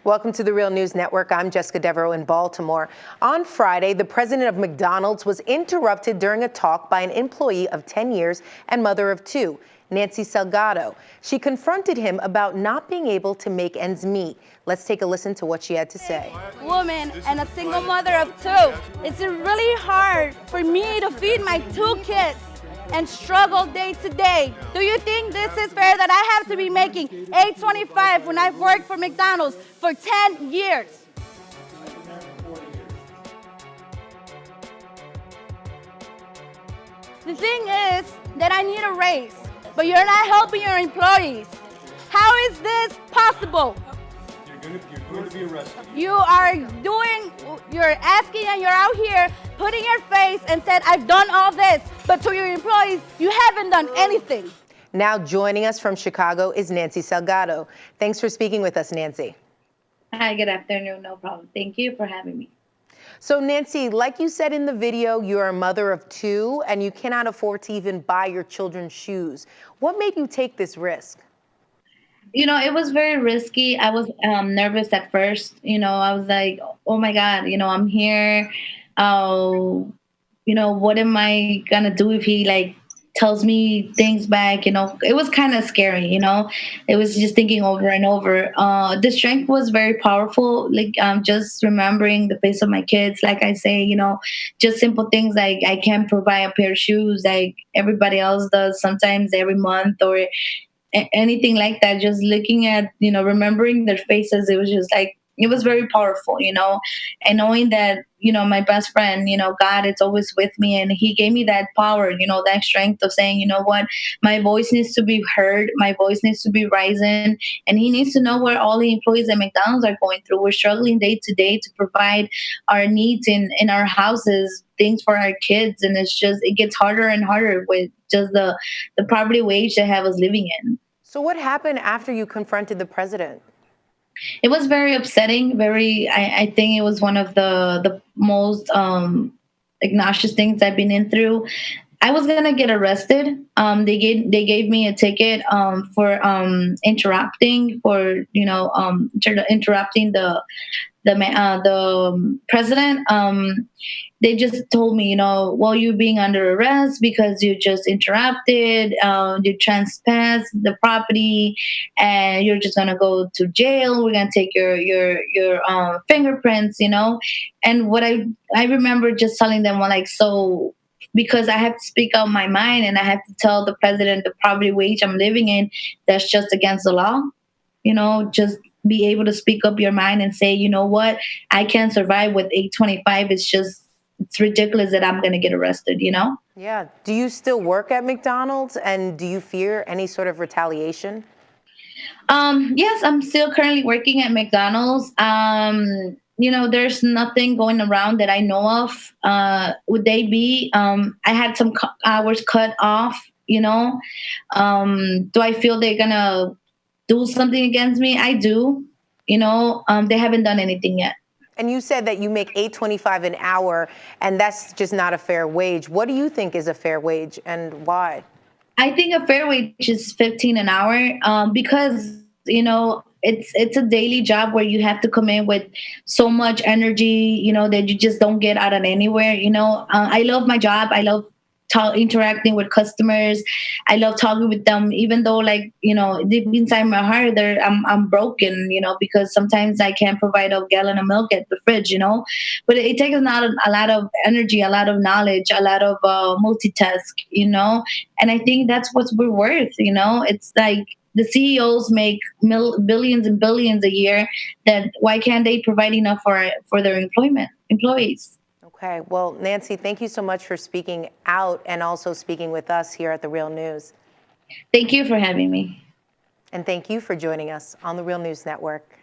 Welcome to the Real News Network. I'm Jessica Devereaux in Baltimore. On Friday, the president of McDonald's was interrupted during a talk by an employee of 10 years and mother of 2, Nancy Salgado. She confronted him about not being able to make ends meet. Let's take a listen to what she had to say. Woman and a single mother of 2. It's really hard for me to feed my 2 kids and struggle day to day. Do you think this is fair that I have to be making $8.25 when I've worked for McDonald's for 10 years? The thing is that I need a raise, but you're not helping your employees. How is this possible? You're going to be arrested. You're asking and you're out here putting your face and said, I've done all this, but to your employees, you haven't done anything. Now joining us from Chicago is Nancy Salgado. Thanks for speaking with us, Nancy. Hi, good afternoon. No problem. Thank you for having me. So Nancy, like you said in the video, you're a mother of 2 and you cannot afford to even buy your children shoes. What made you take this risk? You know, it was very risky. I was nervous at first. You know, I was like, oh my God, you know, I'm here. You know, what am I going to do if he tells me things back? You know, it was kind of scary, you know, it was just thinking over and over. The strength was very powerful. Just remembering the face of my kids. Like I say, you know, just simple things like I can't provide a pair of shoes like everybody else does sometimes every month or anything like that. Just looking at, you know, remembering their faces, it was just like, it was very powerful, you know, and knowing that, you know, my best friend, you know, God, it's always with me. And he gave me that power, you know, that strength of saying, you know what, my voice needs to be heard. My voice needs to be rising. And he needs to know where all the employees at McDonald's are going through. We're struggling day to day to provide our needs in our houses, things for our kids. And it's just, it gets harder and harder with just the poverty wage they have us living in. So what happened after you confronted the president? It was very upsetting. I think it was one of the most obnoxious things I've been in through. I was gonna get arrested. They gave me a ticket for interrupting the president. They just told me, you know, well, you're being under arrest because you just interrupted, you trespassed the property, and you're just gonna go to jail. We're gonna take your fingerprints, you know. And what I remember just telling them, well, like, so because I have to speak out my mind and I have to tell the president the poverty wage I'm living in, that's just against the law, you know, just be able to speak up your mind and say, you know what, I can't survive with $8.25. It's ridiculous that I'm going to get arrested, you know? Yeah. Do you still work at McDonald's and do you fear any sort of retaliation? Yes, I'm still currently working at McDonald's. You know, there's nothing going around that I know of. Would they be? I had some hours cut off, you know? Do I feel they're going to do something against me? I do. You know, they haven't done anything yet. And you said that you make $8.25 an hour, and that's just not a fair wage. What do you think is a fair wage, and why? I think a fair wage is $15 an hour because, you know, it's a daily job where you have to come in with so much energy, you know, that you just don't get out of anywhere. You know, I love my job. I love interacting with customers. I love talking with them, even though, like, you know, deep inside my heart, I'm broken, you know, because sometimes I can't provide a gallon of milk at the fridge, you know. But it takes a lot of energy, a lot of knowledge, a lot of multitask, you know. And I think that's what we're worth, you know. It's like the CEOs make billions and billions a year. That why can't they provide enough for their employees? Okay, well, Nancy, thank you so much for speaking out and also speaking with us here at The Real News. Thank you for having me. And thank you for joining us on The Real News Network.